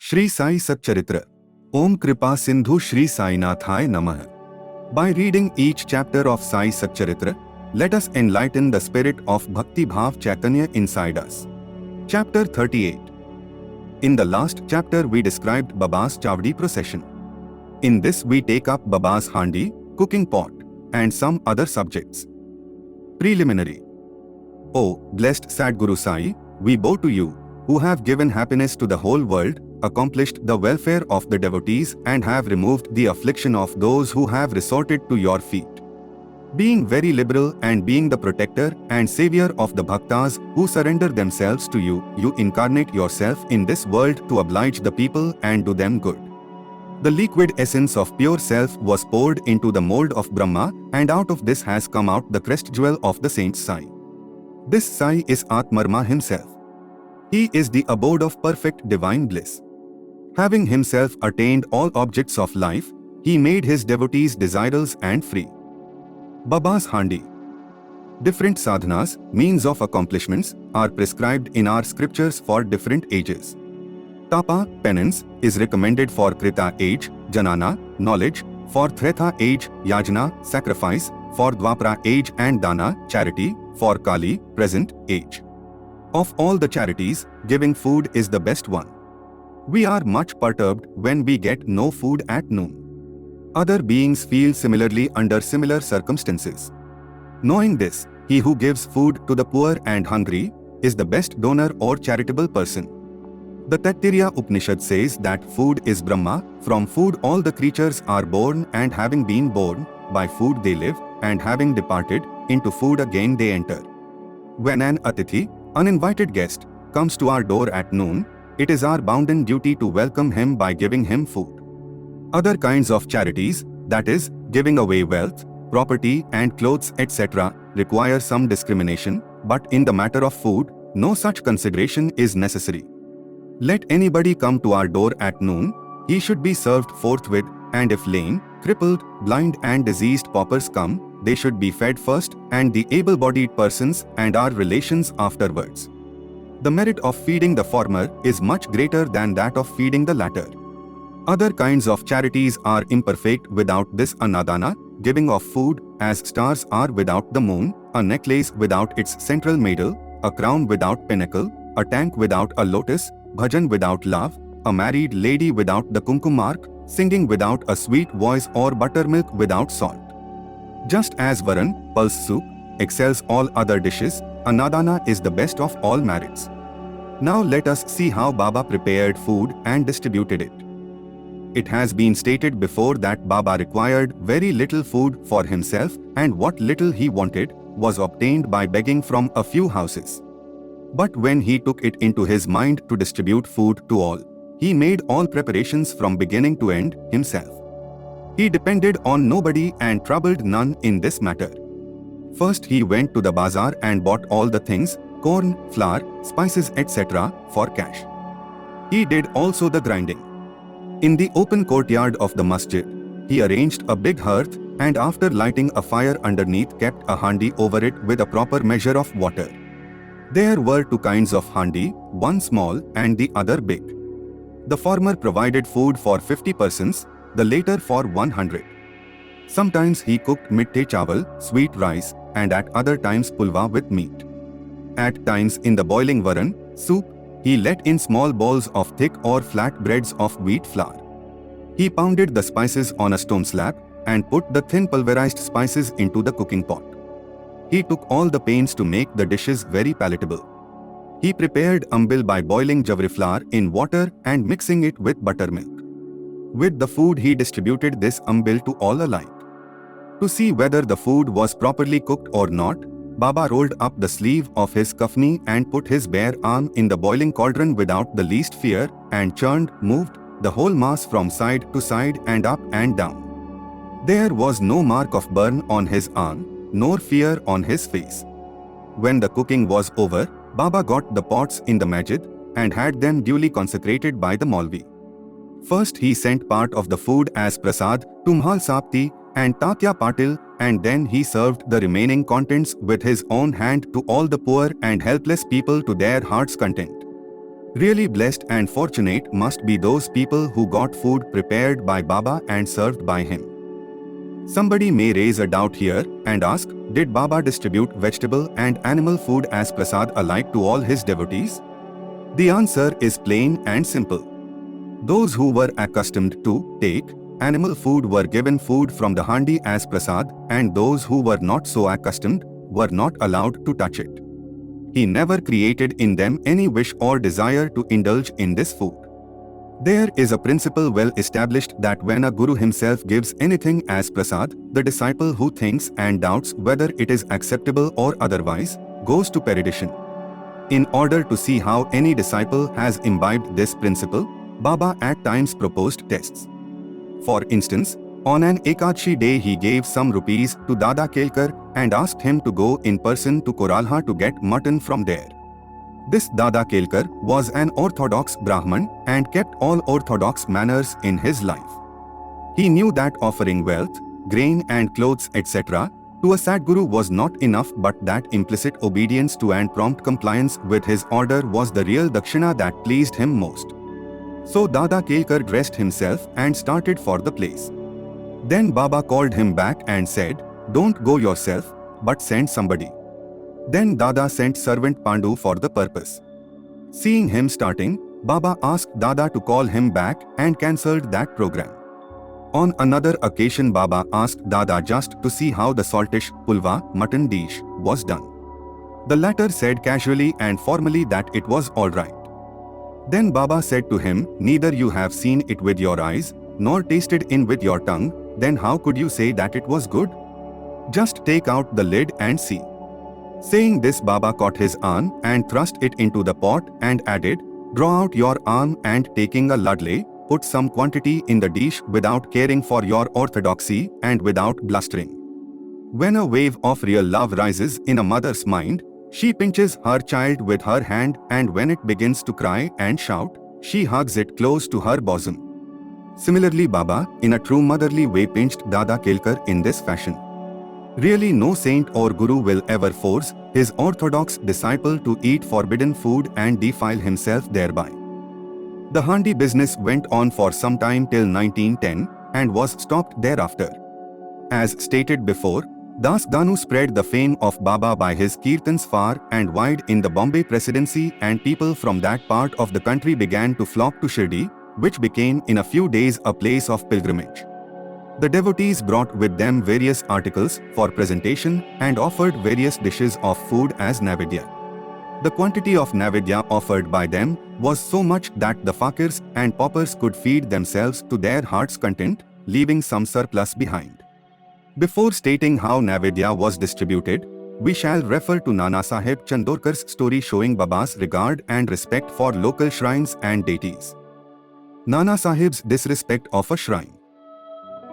Shri Sai Satcharitra. Om Kripa Sindhu Shri Sai Nathaya Namaha. By reading each chapter of Sai Satcharitra, let us enlighten the spirit of Bhakti Bhav Chaitanya inside us. Chapter 38. In the last chapter we described Baba's Chavdi procession. In this we take up Baba's handi, cooking pot, and some other subjects. Preliminary. O blessed Sadguru Sai, we bow to you, who have given happiness to the whole world, accomplished the welfare of the devotees and have removed the affliction of those who have resorted to your feet. Being very liberal and being the protector and savior of the bhaktas who surrender themselves to you, you incarnate yourself in this world to oblige the people and do them good. The liquid essence of pure self was poured into the mold of Brahma, and out of this has come out the crest jewel of the saint Sai. This Sai is Atmarma himself. He is the abode of perfect divine bliss. Having himself attained all objects of life, he made his devotees desirous and free. Baba's handi. Different sadhanas, means of accomplishments, are prescribed in our scriptures for different ages. Tapa, penance, is recommended for Krita age, Janana, knowledge, for Treta age, Yajna, sacrifice, for Dwapara age and Dana, charity, for Kali, present age. Of all the charities, giving food is the best one. We are much perturbed when we get no food at noon. Other beings feel similarly under similar circumstances. Knowing this, he who gives food to the poor and hungry is the best donor or charitable person. The Taittiriya Upanishad says that food is Brahma, from food all the creatures are born, and having been born, by food they live, and having departed, into food again they enter. When an Atithi, uninvited guest, comes to our door at noon, it is our bounden duty to welcome him by giving him food. Other kinds of charities, that is, giving away wealth, property and clothes etc., require some discrimination, but in the matter of food, no such consideration is necessary. Let anybody come to our door at noon, he should be served forthwith, and if lame, crippled, blind and diseased paupers come, they should be fed first, and the able-bodied persons and our relations afterwards. The merit of feeding the former is much greater than that of feeding the latter. Other kinds of charities are imperfect without this anadana, giving of food, as stars are without the moon, a necklace without its central medal, a crown without pinnacle, a tank without a lotus, bhajan without love, a married lady without the kumkum mark, singing without a sweet voice or buttermilk without salt. Just as Varan, pulse soup, excels all other dishes, anadana is the best of all merits. Now let us see how Baba prepared food and distributed it. It has been stated before that Baba required very little food for himself, and what little he wanted was obtained by begging from a few houses. But when he took it into his mind to distribute food to all, he made all preparations from beginning to end himself. He depended on nobody and troubled none in this matter. First he went to the bazaar and bought all the things, corn, flour, spices etc. for cash. He did also the grinding. In the open courtyard of the masjid, he arranged a big hearth and after lighting a fire underneath kept a handi over it with a proper measure of water. There were two kinds of handi, one small and the other big. The former provided food for 50 persons, the latter for 100. Sometimes he cooked mitte chawal, sweet rice, and at other times pulva with meat. At times in the boiling varan, soup, he let in small balls of thick or flat breads of wheat flour. He pounded the spices on a stone slab and put the thin pulverized spices into the cooking pot. He took all the pains to make the dishes very palatable. He prepared ambil by boiling jawari flour in water and mixing it with buttermilk. With the food he distributed this ambil to all alike. To see whether the food was properly cooked or not, Baba rolled up the sleeve of his kafni and put his bare arm in the boiling cauldron without the least fear and churned, moved the whole mass from side to side and up and down. There was no mark of burn on his arm, nor fear on his face. When the cooking was over, Baba got the pots in the masjid and had them duly consecrated by the Maulvi. First he sent part of the food as prasad to Mahal Sapti and Tatya Patil, and then he served the remaining contents with his own hand to all the poor and helpless people to their heart's content. Really blessed and fortunate must be those people who got food prepared by Baba and served by him. Somebody may raise a doubt here and ask, did Baba distribute vegetable and animal food as prasad alike to all his devotees? The answer is plain and simple. Those who were accustomed to take animal food were given food from the handi as prasad, and those who were not so accustomed were not allowed to touch it. He never created in them any wish or desire to indulge in this food. There is a principle well established that when a guru himself gives anything as prasad, the disciple who thinks and doubts whether it is acceptable or otherwise goes to perdition. In order to see how any disciple has imbibed this principle, Baba at times proposed tests. For instance, on an Ekadashi day he gave some rupees to Dada Kelkar and asked him to go in person to Koralha to get mutton from there. This Dada Kelkar was an orthodox Brahman and kept all orthodox manners in his life. He knew that offering wealth, grain and clothes etc. to a Sadguru was not enough, but that implicit obedience to and prompt compliance with his order was the real dakshina that pleased him most. So Dada Kelkar dressed himself and started for the place. Then Baba called him back and said, "Don't go yourself, but send somebody." Then Dada sent servant Pandu for the purpose. Seeing him starting, Baba asked Dada to call him back and cancelled that program. On another occasion Baba asked Dada just to see how the saltish pulva mutton dish was done. The latter said casually and formally that it was alright. Then Baba said to him, "Neither you have seen it with your eyes, nor tasted in with your tongue, then how could you say that it was good? Just take out the lid and see." Saying this, Baba caught his arm and thrust it into the pot and added, "Draw out your arm and taking a ladle, put some quantity in the dish without caring for your orthodoxy and without blustering." When a wave of real love rises in a mother's mind, she pinches her child with her hand, and when it begins to cry and shout, she hugs it close to her bosom. Similarly, Baba, in a true motherly way, pinched Dada Kelkar in this fashion. Really, no saint or guru will ever force his orthodox disciple to eat forbidden food and defile himself thereby. The handi business went on for some time till 1910 and was stopped thereafter. As stated before, Das Danu spread the fame of Baba by his kirtans far and wide in the Bombay Presidency, and people from that part of the country began to flock to Shirdi, which became in a few days a place of pilgrimage. The devotees brought with them various articles for presentation and offered various dishes of food as navedya. The quantity of navedya offered by them was so much that the fakirs and paupers could feed themselves to their heart's content, leaving some surplus behind. Before stating how navedya was distributed, we shall refer to Nana Sahib Chandorkar's story showing Baba's regard and respect for local shrines and deities. Nana Sahib's disrespect of a shrine.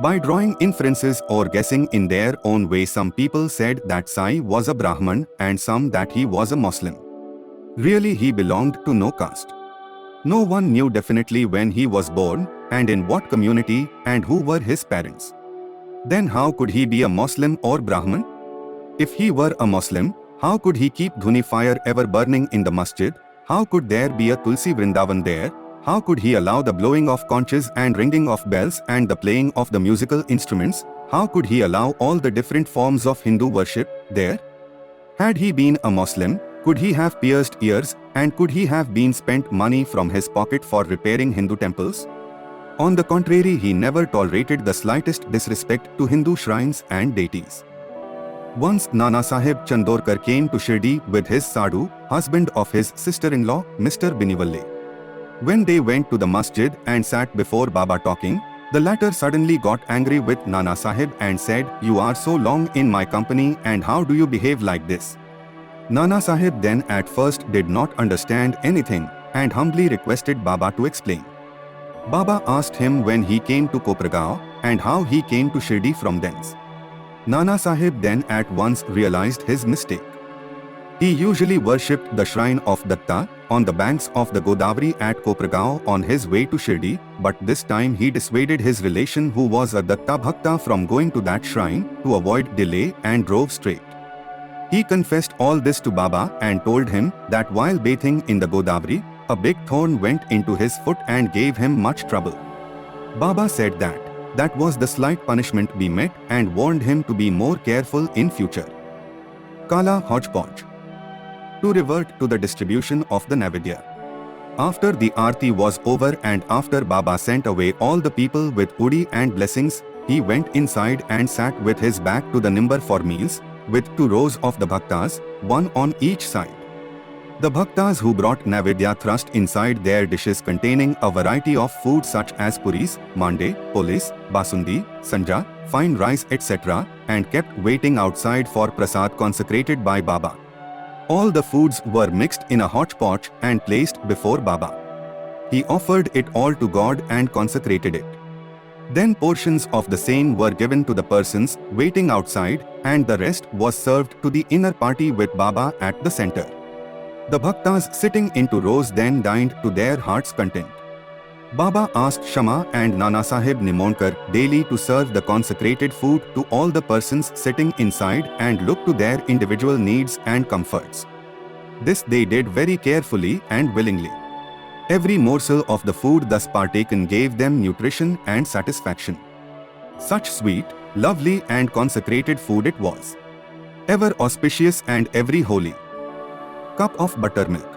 By drawing inferences or guessing in their own way, some people said that Sai was a Brahman and some that he was a Muslim. Really, he belonged to no caste. No one knew definitely when he was born and in what community and who were his parents. Then how could he be a Muslim or Brahman? If he were a Muslim, how could he keep dhuni fire ever burning in the masjid? How could there be a Tulsi Vrindavan there? How could he allow the blowing of conches and ringing of bells and the playing of the musical instruments? How could he allow all the different forms of Hindu worship there? Had he been a Muslim, could he have pierced ears, and could he have been spent money from his pocket for repairing Hindu temples? On the contrary, he never tolerated the slightest disrespect to Hindu shrines and deities. Once Nana Sahib Chandorkar came to Shirdi with his sadhu, husband of his sister-in-law, Mr. Binivalle. When they went to the masjid and sat before Baba talking, the latter suddenly got angry with Nana Sahib and said, "You are so long in my company and how do you behave like this?" Nana Sahib then at first did not understand anything and humbly requested Baba to explain. Baba asked him when he came to Kopragaon and how he came to Shirdi from thence. Nana Sahib then at once realized his mistake. He usually worshipped the shrine of Datta on the banks of the Godavari at Kopragaon on his way to Shirdi, but this time he dissuaded his relation who was a Datta Bhakta from going to that shrine to avoid delay and drove straight. He confessed all this to Baba and told him that while bathing in the Godavari, A big thorn went into his foot and gave him much trouble. Baba said that was the slight punishment be met and warned him to be more careful in future. Kala hodgepodge. To revert to the distribution of the Naivedya. After the Aarti was over and after Baba sent away all the people with Udi and blessings, he went inside and sat with his back to the nimbar for meals, with 2 rows of the bhaktas, one on each side. The bhaktas who brought Naivedya thrust inside their dishes containing a variety of food such as puris, mande, polis, basundi, sanja, fine rice etc. and kept waiting outside for prasad consecrated by Baba. All the foods were mixed in a hodgepodge and placed before Baba. He offered it all to God and consecrated it. Then portions of the same were given to the persons waiting outside and the rest was served to the inner party with Baba at the center. The bhaktas sitting into rows then dined to their heart's content. Baba asked Shama and Nana Sahib Nimonkar daily to serve the consecrated food to all the persons sitting inside and look to their individual needs and comforts. This they did very carefully and willingly. Every morsel of the food thus partaken gave them nutrition and satisfaction. Such sweet, lovely and consecrated food it was. Ever auspicious and every holy. Cup of buttermilk.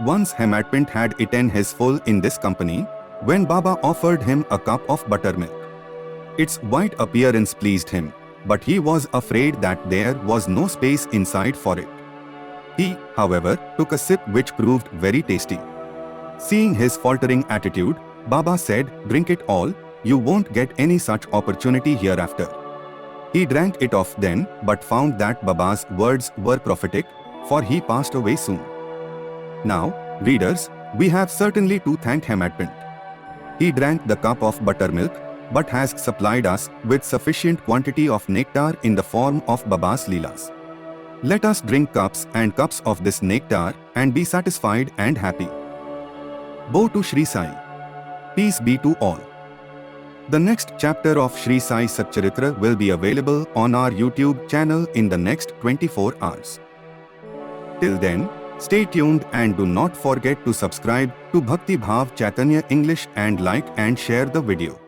Once Hemadpant had eaten his full in this company, when Baba offered him a cup of buttermilk. Its white appearance pleased him, but he was afraid that there was no space inside for it. He, however, took a sip which proved very tasty. Seeing his faltering attitude, Baba said, "Drink it all, you won't get any such opportunity hereafter." He drank it off then, but found that Baba's words were prophetic, for he passed away soon. Now, readers, we have certainly to thank Hemadpant. He drank the cup of buttermilk, but has supplied us with sufficient quantity of nectar in the form of Baba's Leelas. Let us drink cups and cups of this nectar and be satisfied and happy. Bow to Shri Sai. Peace be to all. The next chapter of Shri Sai Satcharitra will be available on our YouTube channel in the next 24 hours. Till then, stay tuned and do not forget to subscribe to Bhakti Bhav Chaitanya English and like and share the video.